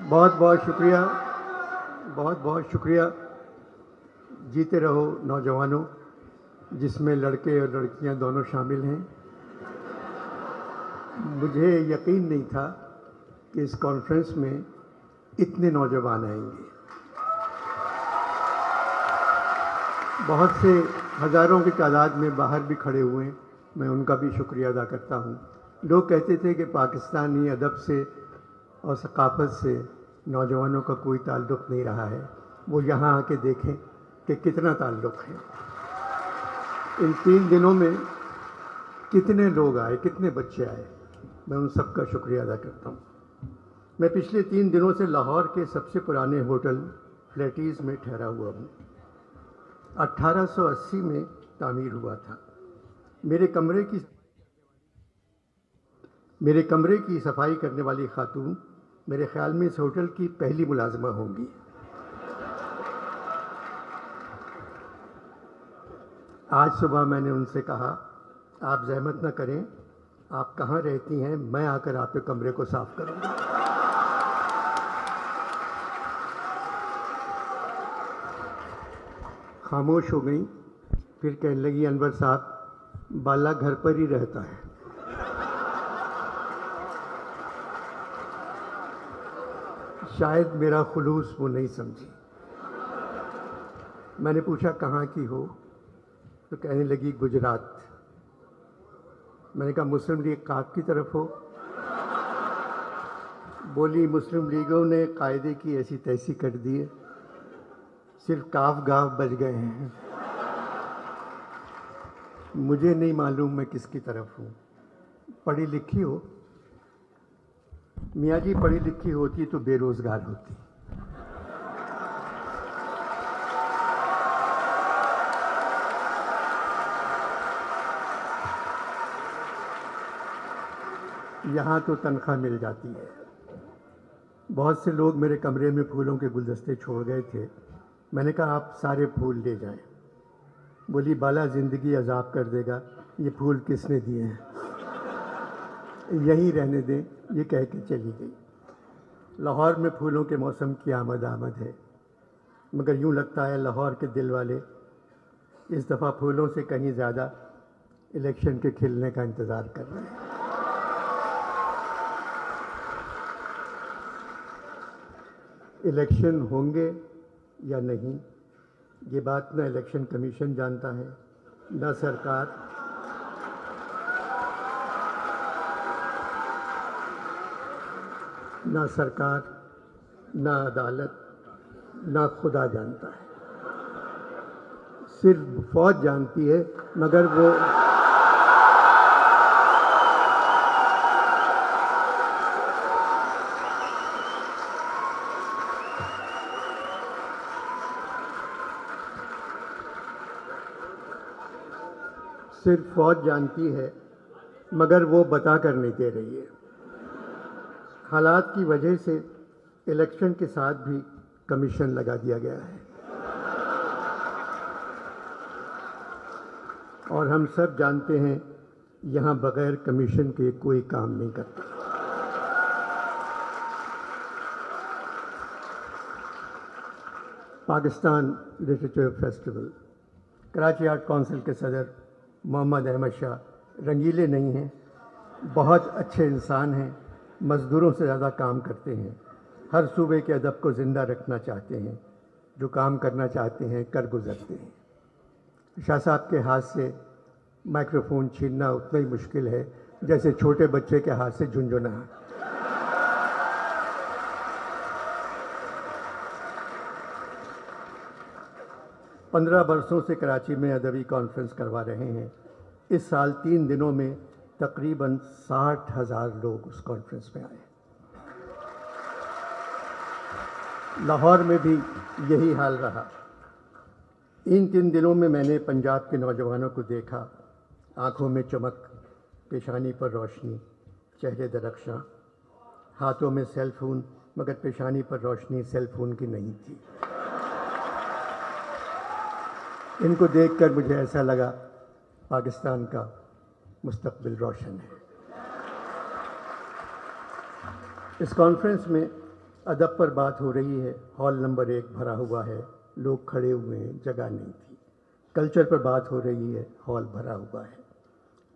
بہت بہت شکریہ، بہت بہت شکریہ۔ جیتے رہو نوجوانوں، جس میں لڑکے اور لڑکیاں دونوں شامل ہیں۔ مجھے یقین نہیں تھا کہ اس کانفرنس میں اتنے نوجوان آئیں گے۔ بہت سے ہزاروں کی تعداد میں باہر بھی کھڑے ہوئے ہیں، میں ان کا بھی شکریہ ادا کرتا ہوں۔ لوگ کہتے تھے کہ پاکستانی ادب سے اور ثقافت سے نوجوانوں کا کوئی تعلق نہیں رہا ہے، وہ یہاں آ کے دیکھیں کہ کتنا تعلق ہے۔ ان 3 دنوں میں کتنے لوگ آئے، کتنے بچے آئے، میں ان سب کا شکریہ ادا کرتا ہوں۔ میں پچھلے 3 دنوں سے لاہور کے سب سے پرانے ہوٹل فلیٹیز میں ٹھہرا ہوا ہوں۔ 1880 میں تعمیر ہوا تھا۔ میرے کمرے کی صفائی کرنے والی خاتون میرے خیال میں اس ہوٹل کی پہلی ملازمہ ہوں گی۔ آج صبح میں نے ان سے کہا، آپ زحمت نہ کریں، آپ کہاں رہتی ہیں، میں آ کر آپ کے کمرے کو صاف کروں گا۔ خاموش ہو گئیں، پھر کہنے لگی، انور صاحب بالا گھر پر ہی رہتا ہے۔ شاید میرا خلوص وہ نہیں سمجھی۔ میں نے پوچھا کہاں کی ہو، تو کہنے لگی گجرات۔ میں نے کہا مسلم لیگ قاف کی طرف ہو؟ بولی مسلم لیگوں نے قاعدے کی ایسی تیسی کر دی ہے، صرف کاف گاف بچ گئے ہیں۔ مجھے نہیں معلوم میں کس کی طرف ہوں۔ پڑھی لکھی ہو؟ میاں جی پڑھی لکھی ہوتی تو بے روزگار ہوتی۔ یہاں تو تنخواہ مل جاتی ہے۔ بہت سے لوگ میرے کمرے میں پھولوں کے گلدستے چھوڑ گئے تھے۔ میں نے کہا آپ سارے پھول لے جائیں۔ بولی بالا زندگی عذاب کر دے گا، یہ پھول کس نے دیے ہیں، یہیں رہنے دیں، یہ کہہ کے چلی گئی۔ لاہور میں پھولوں کے موسم کی آمد ہے، مگر یوں لگتا ہے لاہور کے دل والے اس دفعہ پھولوں سے کہیں زیادہ الیکشن کے کھلنے کا انتظار کر رہے ہیں۔ الیکشن ہوں گے یا نہیں، یہ بات نہ الیکشن کمیشن جانتا ہے، نہ سرکار، نہ عدالت، نہ خدا جانتا ہے۔ صرف فوج جانتی ہے، مگر وہ بتا کر نہیں دے رہی ہے۔ حالات کی وجہ سے الیکشن کے ساتھ بھی کمیشن لگا دیا گیا ہے، اور ہم سب جانتے ہیں یہاں بغیر کمیشن کے کوئی کام نہیں کرتا۔ Pakistan literature festival, Karachi art council کے صدر محمد احمد شاہ رنگیلے نہیں ہیں، بہت اچھے انسان ہیں، مزدوروں سے زیادہ کام کرتے ہیں، ہر صوبے کے ادب کو زندہ رکھنا چاہتے ہیں، جو کام کرنا چاہتے ہیں کر گزرتے ہیں۔ شاہ صاحب کے ہاتھ سے مائکروفون چھیننا اتنا ہی مشکل ہے جیسے چھوٹے بچے کے ہاتھ سے جھنجھنا۔ 15 برسوں سے کراچی میں ادبی کانفرنس کروا رہے ہیں۔ اس سال 3 دنوں میں تقریباً 60,000 لوگ اس کانفرنس میں آئے۔ لاہور میں بھی یہی حال رہا۔ ان 3 دنوں میں میں نے پنجاب کے نوجوانوں کو دیکھا، آنکھوں میں چمک، پیشانی پر روشنی، چہرے درخشاں، ہاتھوں میں سیل فون، مگر پیشانی پر روشنی سیل فون کی نہیں تھی۔ ان کو دیکھ کر مجھے ایسا لگا پاکستان کا مستقبل روشن ہے۔ اس کانفرنس میں ادب پر بات ہو رہی ہے، ہال نمبر 1 بھرا ہوا ہے، لوگ کھڑے ہوئے ہیں، جگہ نہیں تھی۔ کلچر پر بات ہو رہی ہے، ہال بھرا ہوا ہے۔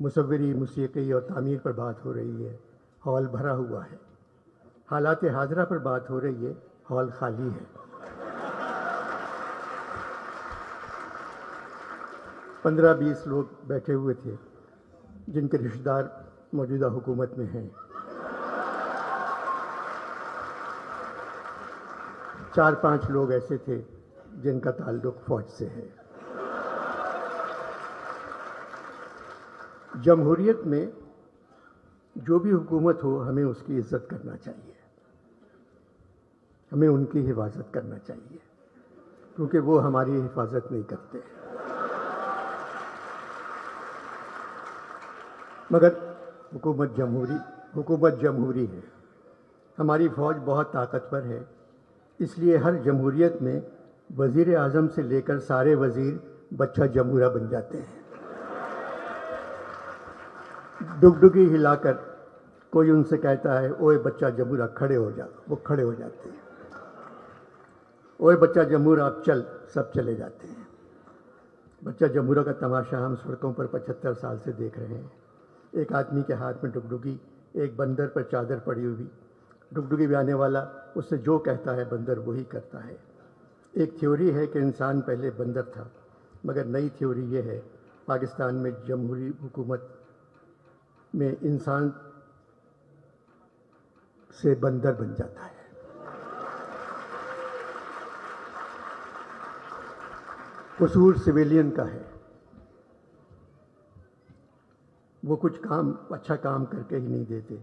مصوری، موسیقی اور تعمیر پر بات ہو رہی ہے، ہال بھرا ہوا ہے۔ حالات حاضرہ پر بات ہو رہی ہے، ہال خالی ہے۔ 15-20 لوگ بیٹھے ہوئے تھے جن کے رشتہ دار موجودہ حکومت میں ہیں۔ 4-5 لوگ ایسے تھے جن کا تعلق فوج سے ہے۔ جمہوریت میں جو بھی حکومت ہو، ہمیں اس کی عزت کرنا چاہیے، ہمیں ان کی حفاظت کرنا چاہیے، کیونکہ وہ ہماری حفاظت نہیں کرتے۔ مگر حکومت جمہوری ہے، ہماری فوج بہت طاقتور ہے، اس لیے ہر جمہوریت میں وزیر اعظم سے لے کر سارے وزیر بچہ جمہورہ بن جاتے ہیں۔ ڈگڈگی ہلا کر کوئی ان سے کہتا ہے اوئے بچہ جمہورہ کھڑے ہو جا، وہ کھڑے ہو جاتے ہیں۔ اوئے بچہ جمہورہ اب چل، سب چلے جاتے ہیں۔ بچہ جمہورہ کا تماشا ہم سڑکوں پر 75 سال سے دیکھ رہے ہیں۔ ایک آدمی کے ہاتھ میں ڈگڈگی، ایک بندر پر چادر پڑی ہوئی، ڈگڈگی بجانے والا اس سے جو کہتا ہے بندر وہی کرتا ہے۔ ایک تھیوری ہے کہ انسان پہلے بندر تھا، مگر نئی تھیوری یہ ہے پاکستان میں جمہوری حکومت میں انسان سے بندر بن جاتا ہے۔ قصور سویلین کا ہے، وہ کچھ اچھا کام کر کے ہی نہیں دیتے۔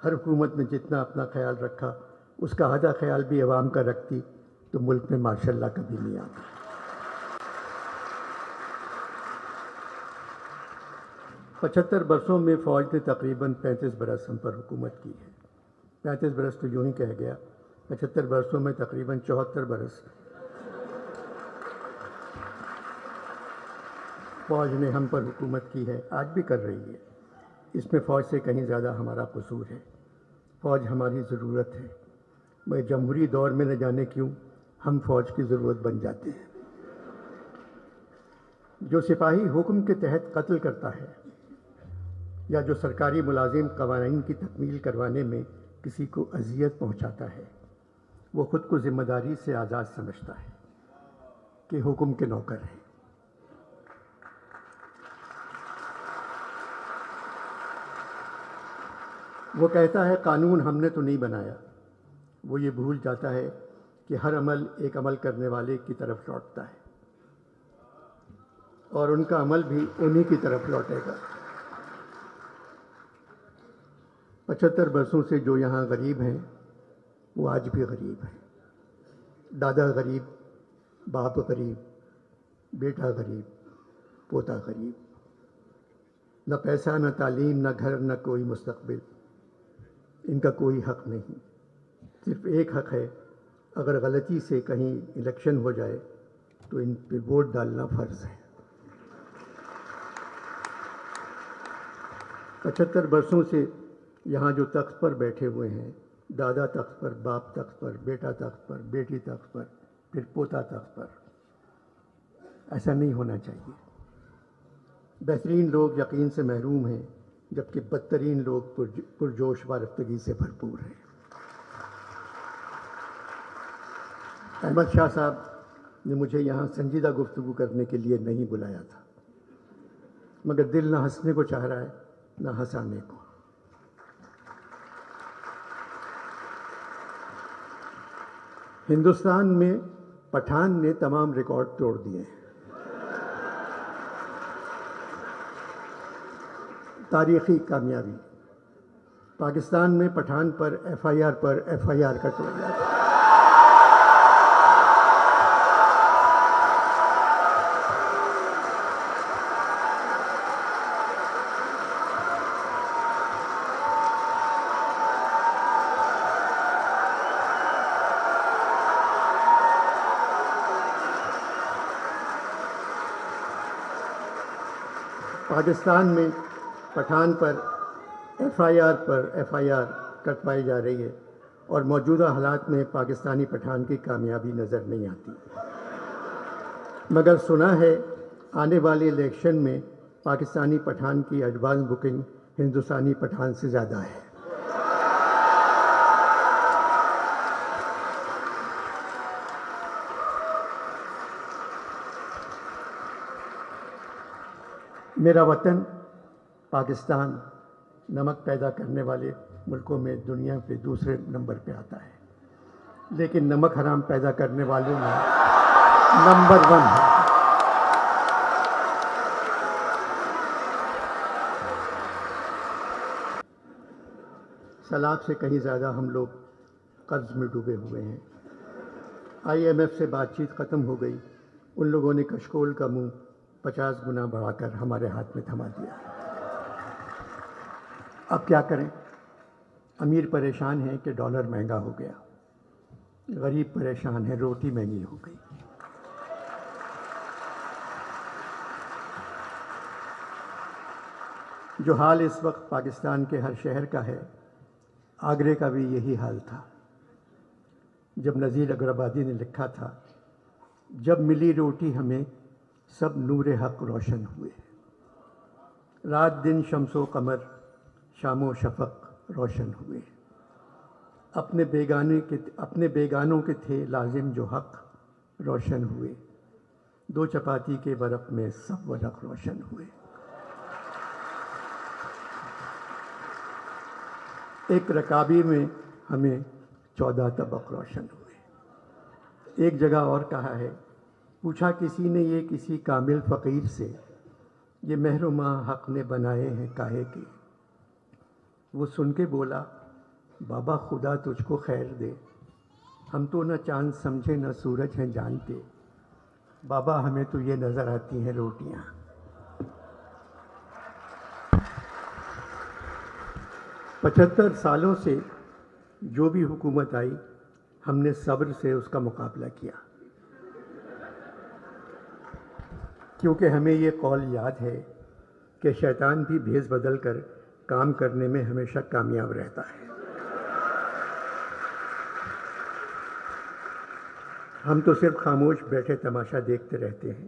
ہر حکومت میں جتنا اپنا خیال رکھا، اس کا آدھا خیال بھی عوام کا رکھتی تو ملک میں ماشاء اللہ کبھی نہیں آتا۔ 75 برسوں میں فوج نے تقریباً 35 برس ہم پر حکومت کی ہے۔ 35 برس تو یوں ہی کہہ گیا، 75 برسوں میں تقریباً 74 برس فوج نے ہم پر حکومت کی ہے، آج بھی کر رہی ہے۔ اس میں فوج سے کہیں زیادہ ہمارا قصور ہے۔ فوج ہماری ضرورت ہے، مگر جمہوری دور میں نہ جانے کیوں ہم فوج کی ضرورت بن جاتے ہیں۔ جو سپاہی حکم کے تحت قتل کرتا ہے یا جو سرکاری ملازم قوانین کی تکمیل کروانے میں کسی کو اذیت پہنچاتا ہے، وہ خود کو ذمہ داری سے آزاد سمجھتا ہے کہ حکم کے نوکر ہیں۔ وہ کہتا ہے قانون ہم نے تو نہیں بنایا، وہ یہ بھول جاتا ہے کہ ہر عمل ایک عمل کرنے والے کی طرف لوٹتا ہے اور ان کا عمل بھی انہی کی طرف لوٹے گا۔ 75 برسوں سے جو یہاں غریب ہیں وہ آج بھی غریب ہیں۔ دادا غریب، باپ غریب، بیٹا غریب، پوتا غریب، نہ پیسہ، نہ تعلیم، نہ گھر، نہ کوئی مستقبل۔ ان کا کوئی حق نہیں، صرف ایک حق ہے، اگر غلطی سے کہیں الیکشن ہو جائے تو ان پہ ووٹ ڈالنا فرض ہے۔ 75 برسوں سے یہاں جو تخت پر بیٹھے ہوئے ہیں، دادا تخت پر، باپ تخت پر، بیٹا تخت پر، بیٹی تخت پر، پھر پوتا تخت پر، ایسا نہیں ہونا چاہیے۔ بہترین لوگ یقین سے محروم ہیں، جبکہ بدترین لوگ پرجوش وارفتگی سے بھرپور ہیں۔ احمد شاہ صاحب نے مجھے یہاں سنجیدہ گفتگو کرنے کے لیے نہیں بلایا تھا، مگر دل نہ ہنسنے کو چاہ رہا ہے نہ ہنسانے کو۔ ہندوستان میں پٹھان نے تمام ریکارڈ توڑ دیے ہیں۔ تاریخی کامیابی، پاکستان میں پٹھان پر ایف آئی آر کٹ ہو گیا۔ پاکستان میں پٹھان پر ایف آئی آر کٹوائی جا رہی ہے اور موجودہ حالات میں پاکستانی پٹھان کی کامیابی نظر نہیں آتی، مگر سنا ہے آنے والے الیکشن میں پاکستانی پٹھان کی ایڈوانس بکنگ ہندوستانی پٹھان سے زیادہ ہے۔ میرا وطن پاکستان نمک پیدا کرنے والے ملکوں میں دنیا پہ دوسرے نمبر پہ آتا ہے، لیکن نمک حرام پیدا کرنے والوں میں نمبر 1 ہے۔ سیلاب سے کہیں زیادہ ہم لوگ قرض میں ڈوبے ہوئے ہیں۔ IMF سے بات چیت ختم ہو گئی، ان لوگوں نے کشکول کا منہ 50 گنا بڑھا کر ہمارے ہاتھ میں تھما دیا۔ اب کیا کریں؟ امیر پریشان ہیں کہ ڈالر مہنگا ہو گیا، غریب پریشان ہے روٹی مہنگی ہو گئی۔ جو حال اس وقت پاکستان کے ہر شہر کا ہے، آگرے کا بھی یہی حال تھا۔ جب نذیر اگرآبادی نے لکھا تھا، جب ملی روٹی ہمیں سب نور حق روشن ہوئے، رات دن شمس و قمر شام و شفق روشن ہوئے، اپنے بیگانوں کے تھے لازم جو حق روشن ہوئے، 2 چپاتی کے ورق میں سب ورق روشن ہوئے۔ ایک رکابی میں ہمیں 14 طبق روشن ہوئے۔ ایک جگہ اور کہا ہے، پوچھا کسی نے یہ کسی کامل فقیر سے، یہ مہر و ماہ حق نے بنائے ہیں کاہے کے؟ وہ سن کے بولا، بابا خدا تجھ کو خیر دے، ہم تو نہ چاند سمجھے نہ سورج ہیں جانتے، بابا ہمیں تو یہ نظر آتی ہیں روٹیاں۔ 75 سالوں سے جو بھی حکومت آئی، ہم نے صبر سے اس کا مقابلہ کیا، کیونکہ ہمیں یہ قول یاد ہے کہ شیطان بھی بھیس بدل کر کام کرنے میں ہمیشہ کامیاب رہتا ہے۔ ہم تو صرف خاموش بیٹھے تماشا دیکھتے رہتے ہیں،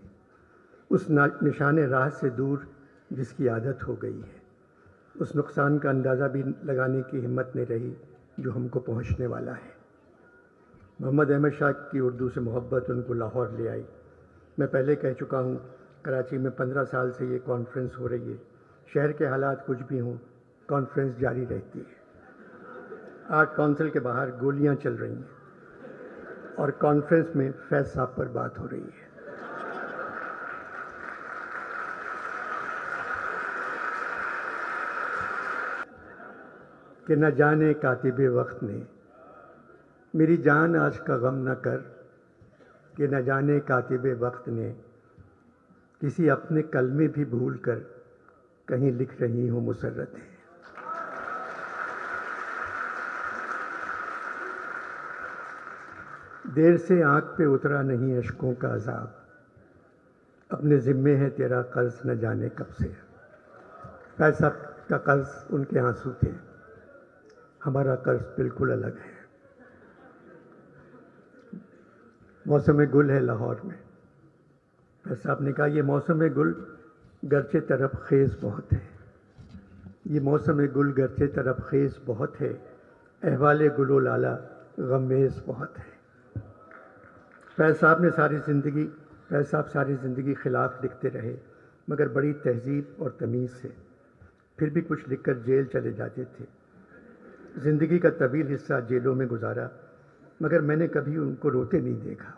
اس نشان راہ سے دور جس کی عادت ہو گئی ہے، اس نقصان کا اندازہ بھی لگانے کی ہمت نہیں رہی جو ہم کو پہنچنے والا ہے۔ محمد احمد شاہ کی اردو سے محبت ان کو لاہور لے آئی۔ میں پہلے کہہ چکا ہوں، کراچی میں 15 سال سے یہ کانفرنس ہو رہی ہے، شہر کے حالات کچھ بھی ہوں، کانفرنس جاری رہتی ہے۔ آرٹ کونسل کے باہر گولیاں چل رہی ہیں اور کانفرنس میں فیض صاحب پر بات ہو رہی ہے۔ کہ نہ جانے کاتب وقت نے، میری جان آج کا غم نہ کر، کہ نہ جانے کاتب وقت نے کسی اپنے کلمے بھی بھول کر کہیں لکھ رہی ہوں مسرتیں۔ دیر سے آنکھ پہ اترا نہیں اشکوں کا عذاب، اپنے ذمے ہے تیرا قرض نہ جانے کب سے۔ پیسہ کا قرض ان کے آنسو تھے، ہمارا قرض بالکل الگ ہے۔ موسم گل ہے لاہور میں، فیض صاحب نے کہا یہ موسم گل گرچہ طرف خیز بہت ہے، یہ موسم گل گرچہ طرف خیز بہت ہے، احوال گل و لالا غمیز بہت ہے۔ فیض صاحب ساری زندگی خلاف لکھتے رہے، مگر بڑی تہذیب اور تمیز سے، پھر بھی کچھ لکھ کر جیل چلے جاتے تھے۔ زندگی کا طویل حصہ جیلوں میں گزارا، مگر میں نے کبھی ان کو روتے نہیں دیکھا۔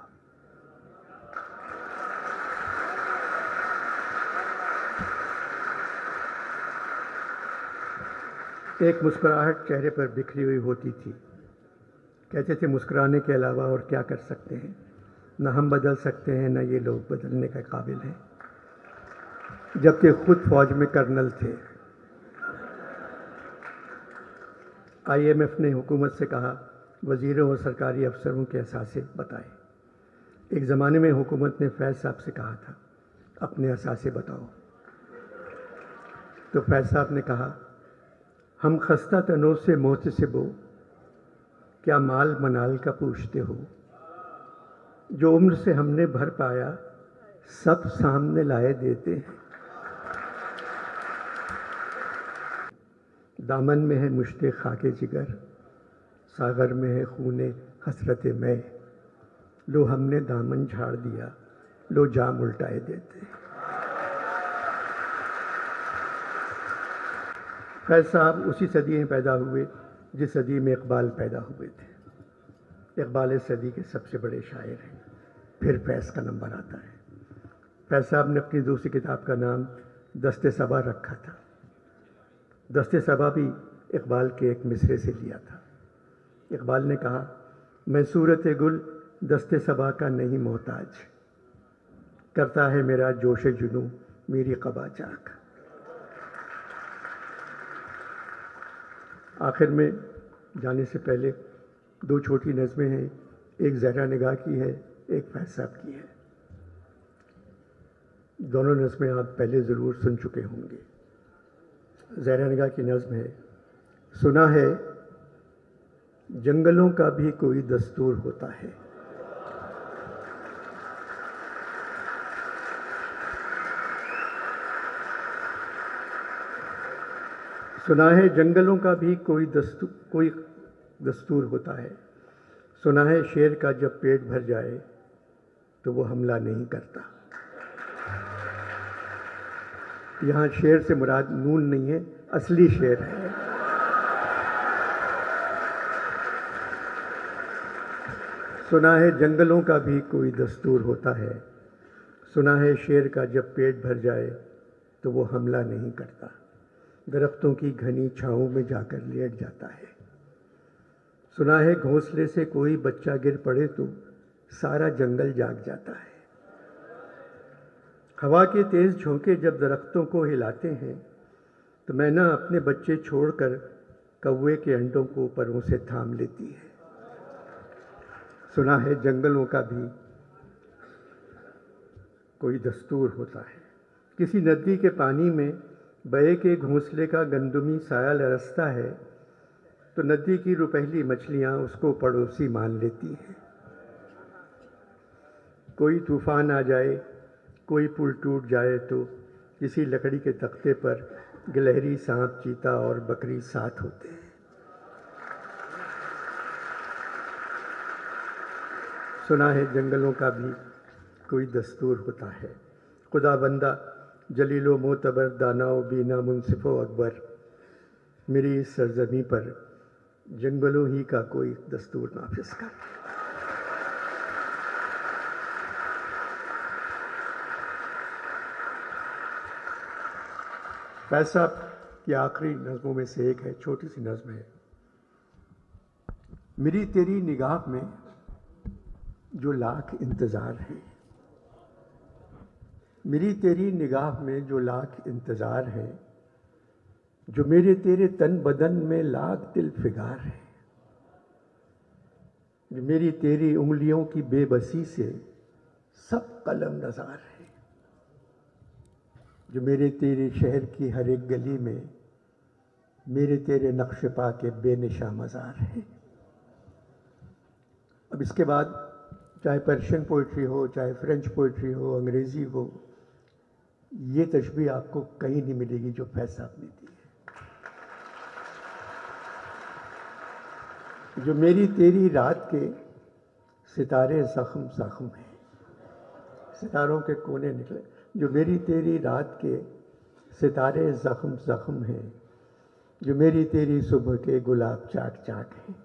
ایک مسکراہٹ چہرے پر بکھری ہوئی ہوتی تھی، کہتے تھے مسکرانے کے علاوہ اور کیا کر سکتے ہیں، نہ ہم بدل سکتے ہیں نہ یہ لوگ بدلنے کے قابل ہیں، جبکہ خود فوج میں کرنل تھے۔ IMF نے حکومت سے کہا وزیروں اور سرکاری افسروں کے اثاثے بتائیں۔ ایک زمانے میں حکومت نے فیض صاحب سے کہا تھا اپنے اثاثے بتاؤ، تو فیض صاحب نے کہا ہم خستہ تنوں سے محتسب ہو، کیا مال منال کا پوچھتے ہو؟ جو عمر سے ہم نے بھر پایا سب سامنے لائے دیتے ہیں۔ دامن میں ہے مشت خاک جگر، ساغر میں ہے خون حسرت میں، لو ہم نے دامن جھاڑ دیا، لو جام الٹائے دیتے ہیں۔ فیض صاحب اسی صدی میں پیدا ہوئے جس صدی میں اقبال پیدا ہوئے تھے۔ اقبال اس صدی کے سب سے بڑے شاعر ہیں، پھر فیض کا نمبر آتا ہے۔ فیض صاحب نے اپنی دوسری کتاب کا نام دست صبا رکھا تھا۔ دست صبا بھی اقبال کے ایک مصرعے سے لیا تھا۔ اقبال نے کہا، میں صورت گل دست صبا کا نہیں محتاج، کرتا ہے میرا جوش جنوں میری قبا چاک۔ آخر میں جانے سے پہلے دو چھوٹی نظمیں ہیں، ایک زہرا نگاہ کی ہے، ایک فیض صاحب کی ہے۔ دونوں نظمیں آپ پہلے ضرور سن چکے ہوں گے۔ زہرا نگاہ کی نظم ہے، سنا ہے جنگلوں کا بھی کوئی دستور ہوتا ہے، سنا ہے جنگلوں کا بھی کوئی دستور ہوتا ہے، سنا ہے شیر کا جب پیٹ بھر جائے تو وہ حملہ نہیں کرتا۔ یہاں شیر سے مراد نون نہیں ہے، اصلی شیر ہے۔ سنا ہے جنگلوں کا بھی کوئی دستور ہوتا ہے، سنا ہے شیر کا جب پیٹ بھر جائے تو وہ حملہ نہیں کرتا، درختوں کی گھنی چھاؤں میں جا کر لیٹ جاتا ہے۔ سنا ہے گھونسلے سے کوئی بچہ گر پڑے تو سارا جنگل جاگ جاتا ہے۔ ہوا کے تیز جھونکے جب درختوں کو ہلاتے ہیں تو مینا اپنے بچے چھوڑ کر کوے کے انڈوں کو پروں سے تھام لیتی ہے۔ سنا ہے جنگلوں کا بھی کوئی دستور ہوتا ہے۔ کسی ندی کے پانی میں بہے کے گھونسلے کا گندمی سایہ لرزتا ہے تو ندی کی روپہلی مچھلیاں اس کو پڑوسی مان لیتی ہیں۔ کوئی طوفان آ جائے، کوئی پل ٹوٹ جائے تو کسی لکڑی کے تختے پر گلہری سانپ چیتا اور بکری ساتھ ہوتے ہیں۔ سنا ہے جنگلوں کا بھی کوئی دستور ہوتا ہے۔ خدا بندہ جلیل و معتبر دانا و بینا منصف و اکبر، میری اس سرزمین پر جنگلوں ہی کا کوئی دستور نافذ کر۔ فیض صاحب کی آخری نظموں میں سے ایک ہے، چھوٹی سی نظم ہے، میری تیری نگاہ میں جو لاکھ انتظار ہے، میری تیری نگاہ میں جو لاکھ انتظار ہے، جو میرے تیرے تن بدن میں لاکھ دل فگار ہے، جو میری تیری انگلیوں کی بے بسی سے سب قلم نظار ہے، جو میرے تیرے شہر کی ہر ایک گلی میں میرے تیرے نقش پا کے بے نشاں مزار ہے۔ اب اس کے بعد چاہے پرشین پوئٹری ہو، چاہے فرینچ پوئٹری ہو، انگریزی ہو، یہ تشبیہ آپ کو کہیں نہیں ملے گی جو فیض صاحب نے دی ہے۔ جو میری تیری رات کے ستارے زخم زخم ہیں، ستاروں کے کونے نکلے، جو میری تیری رات کے ستارے زخم زخم ہیں، جو میری تیری صبح کے گلاب چاک چاک ہیں۔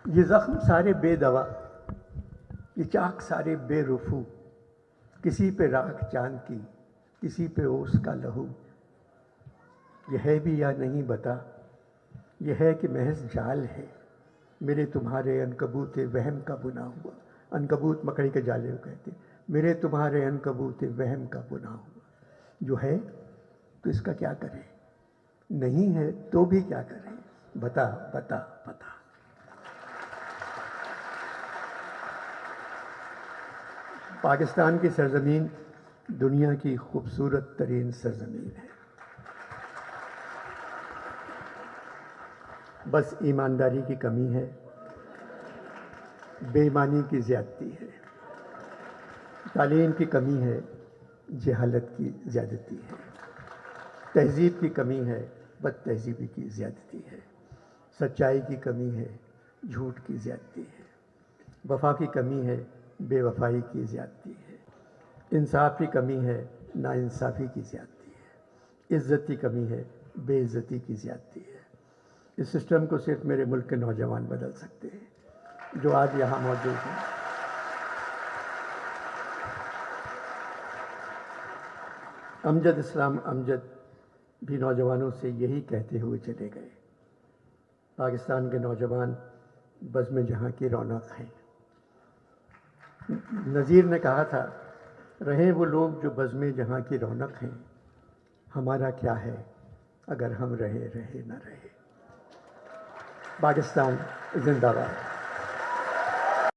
یہ زخم سارے بے دوا، یہ چاک سارے بے رفو، کسی پہ راکھ چاند کی، کسی پہ اوس کا لہو، یہ ہے بھی یا نہیں بتا، یہ ہے کہ محض جال ہے، میرے تمہارے عنکبوت وہم کا بنا ہوا۔ عنکبوت مکڑی کے جالے کو کہتے ہیں۔ میرے تمہارے عنکبوت وہم کا بنا ہوا، جو ہے تو اس کا کیا کریں، نہیں ہے تو بھی کیا کریں، بتا بتا بتا۔ پاکستان کی سرزمین دنیا کی خوبصورت ترین سرزمین ہے۔ بس ایمانداری کی کمی ہے، بے ایمانی کی زیادتی ہے، تعلیم کی کمی ہے، جہالت کی زیادتی ہے، تہذیب کی کمی ہے، بد تہذیبی کی زیادتی ہے، سچائی کی کمی ہے، جھوٹ کی زیادتی ہے، وفا کی کمی ہے، بے وفائی کی زیادتی ہے، انصاف کی کمی ہے، ناانصافی کی زیادتی ہے، عزت کی کمی ہے، بے عزتی کی زیادتی ہے۔ اس سسٹم کو صرف میرے ملک کے نوجوان بدل سکتے ہیں جو آج یہاں موجود ہیں۔ امجد اسلام امجد بھی نوجوانوں سے یہی کہتے ہوئے چلے گئے، پاکستان کے نوجوان بزم جہاں کی رونق ہیں۔ نذیر نے کہا تھا، رہیں وہ لوگ جو بزم جہاں کی رونق ہیں، ہمارا کیا ہے اگر ہم رہے نہ رہے۔ پاکستان زندہ باد۔